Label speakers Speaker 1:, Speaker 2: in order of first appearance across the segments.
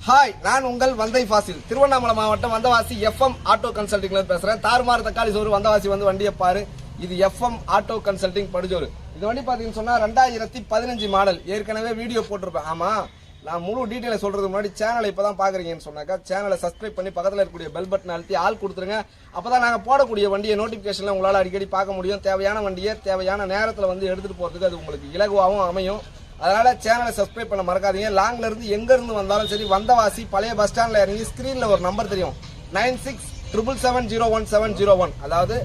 Speaker 1: Hi, நான் உங்கள் வந்தை ஃபாசில். திருவண்ணாமலை மாவட்டம் வந்தவாசி எஃப்எம் ஆட்டோ கன்சல்டிங்ல பேசுறேன். தாறுமாறு தக்காளி சோறு வந்தவாசி வந்து வண்டியை பாரு. இது எஃப்எம் ஆட்டோ கன்சல்டிங் படுஜோறு. இந்த வண்டி பாத்தீங்கன்னு சொன்னா 2015 மாடல். ஏற்கனவே வீடியோ போட்டிருப்பேன். ஆமா, நான் முழு டீட்டெயிலை சொல்றதுக்கு முன்னாடி சேனலை இப்பதான் பாக்குறீங்கன்னு சொன்னாக்கா சேனலை சப்ஸ்கிரைப் பண்ணி பக்கத்தில் இருக்கக்கூடிய பெல் பட்டன் அழுத்தி ஆள் கொடுத்துருங்க. அப்பதான் நாங்க போடக்கூடிய வண்டியை நோட்டிபிகேஷன்ல உங்களால அடிக்கடி பார்க்க முடியும். தேவையான வண்டியை தேவையான நேரத்துல வந்து எடுத்துட்டு போறதுக்கு அது உங்களுக்கு இலகுவாகவும் அமையும். அதனால சேனலை சப்ஸ்கிரைப் பண்ண மறக்காதீங்க. லாங்ல இருந்து எங்க இருந்து வந்தாலும் சரி, வந்தவாசி பழைய பஸ் ஸ்டாண்ட்ல இறங்கி ஸ்கிரீன்ல ஒரு நம்பர் தெரியும், 9677701701. அதாவது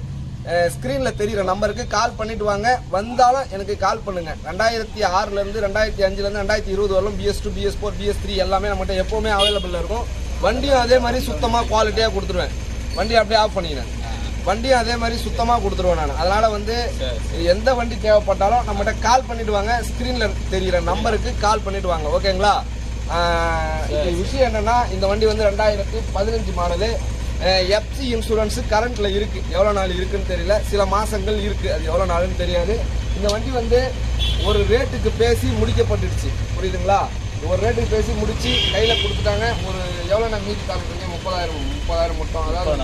Speaker 1: ஸ்கிரீன்ல தெரியுற நம்பருக்கு கால் பண்ணிட்டு வாங்க. வந்தாலும் எனக்கு கால் பண்ணுங்க. 2006ல இருந்து 2005ல இருந்து 2020 வரலும் BS2, BS4, BS3 எல்லாமே நம்மகிட்ட எப்பவுமே அவைலபிள் இருக்கும். வண்டியும் அதே மாதிரி சுத்தமா குவாலிட்டியா கொடுத்துருவேன். வண்டி அப்படியே ஆஃப் பண்ணிக்கிறேன். வண்டியும் அதே மாதிரி சுத்தமா கொடுத்துருவேன் நான். அதனால வந்து எந்த வண்டி தேவைப்பட்டாலும் நம்மகிட்ட கால் பண்ணிட்டு வாங்க. ஸ்கிரீன்ல தெரியுற நம்பருக்கு கால் பண்ணிட்டு வாங்க. ஓகேங்களா? விஷயம் என்னன்னா, இந்த வண்டி வந்து 2015 மாடலு. எஃப்சி இன்சூரன்ஸ் கரண்ட்ல இருக்கு. எவ்வளவு நாள் இருக்குன்னு தெரியல, சில மாசங்கள் இருக்கு, அது எவ்வளவு நாள்னு தெரியாது. இந்த வண்டி வந்து ஒரு ரேட்டுக்கு பேசி முடிக்கப்பட்டுடுச்சு. புரியுதுங்களா? ஒரு ரேட்டுக்கு பேசி முடிச்சு கையில கொடுத்துட்டாங்க. ஒரு எவ்வளவு நான் மீதி காமிக்கிறீங்க? 30,000 மட்டும். அதாவது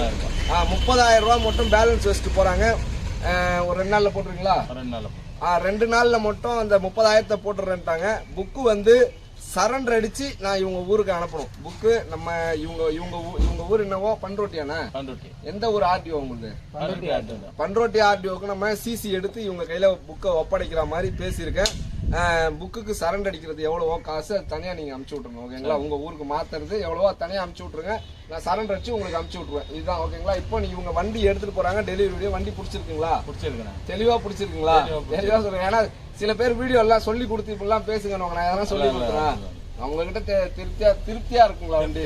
Speaker 1: 30,000 ரூபாய் மட்டும் பேலன்ஸ் வச்சுட்டு போறாங்க. ஒரு 2 நாள்ல போட்டுருங்களா? 2 நாள்ல மட்டும் அந்த 30,000 போட்டுறேன்ட்டாங்க. புக்கு வந்து சரண்டர் அடிச்சு நான் இவங்க ஊருக்கு அனுப்பணும். புக்கு நம்ம இவங்க ஊர் என்னவோ பண்ரோட்டியானே? எந்த ஊர் ஆர்டிஓ உங்களுக்கு? பண்ரோட்டி ஆர்டிஓக்கு நம்ம சிசி எடுத்து இவங்க கையில புக்கை ஒப்படைக்கிற மாதிரி பேசியிருக்கேன். புக்குக்கு சரண்டர் அடிக்கிறது எவ்வளவோ காசு, அது தனியா நீங்க அமுச்சு விட்டுருங்க. ஓகேங்களா? உங்க ஊருக்கு மாத்துறது எவ்வளவோ தனியா அமுச்சு விட்டுருங்க. நான் சரண்டர் அடிச்சு உங்களுக்கு அமுச்சு விட்டுருவேன். இதுதான். ஓகேங்களா? இப்போ நீங்க இவங்க வண்டி எடுத்துட்டு போறாங்க. டெலிவரி வண்டி பிடிச்சிருக்குங்களா? தெளிவா பிடிச்சிருக்குங்களா? தெளிவா சொல்லுங்க. ஏன்னா சில பேர் வீடியோ எல்லாம் சொல்லி கொடுத்து இப்பெல்லாம் பேசுங்க. நான் எதனா சொல்லி கொடுத்துறேன். அவங்ககிட்ட திருப்தியா இருக்குங்களா வண்டி?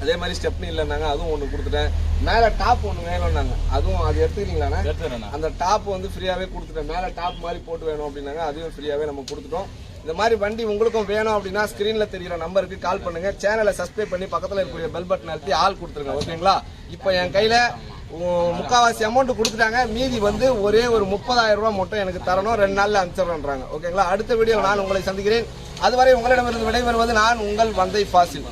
Speaker 1: அதே மாதிரி ஸ்டெப்னி இல்லைன்னாங்க, அதுவும் ஒன்று கொடுத்துட்டேன். மேலே டாப் ஒன்று வேணும்னாங்க, அதுவும் அது எடுத்துக்கிறீங்களாண்ணா? அந்த டாப் வந்து ஃப்ரீயாவே கொடுத்துட்டேன். மேலே டாப் மாதிரி போட்டு வேணும் அப்படின்னாங்க, அதுவும் ஃப்ரீயாவே நம்ம கொடுத்துட்டோம். இந்த மாதிரி வண்டி உங்களுக்கும் வேணும் அப்படின்னா ஸ்கிரீன்ல தெரியுற நம்பருக்கு கால் பண்ணுங்க. சேனலை சப்ஸ்கிரைப் பண்ணி பக்கத்தில் இருக்கக்கூடிய பெல் பட்டன் அழுத்தி ஆள் கொடுத்துருங்க. ஓகேங்களா? இப்போ என் கையில முக்காவாசி அமௌண்ட் கொடுத்துட்டாங்க. மீதி வந்து ஒரே ஒரு 30,000 ரூபாய் மட்டும் எனக்கு தரணும். 2 நாள்ல அனுப்பிச்சிடுறேன்றாங்க. ஓகேங்களா? அடுத்த வீடியோ நான் உங்களை சந்திக்கிறேன். அதுவரை உங்களிடமிருந்து விடைபெறுவது நான் உங்கள் வந்தை ஃபாசில்.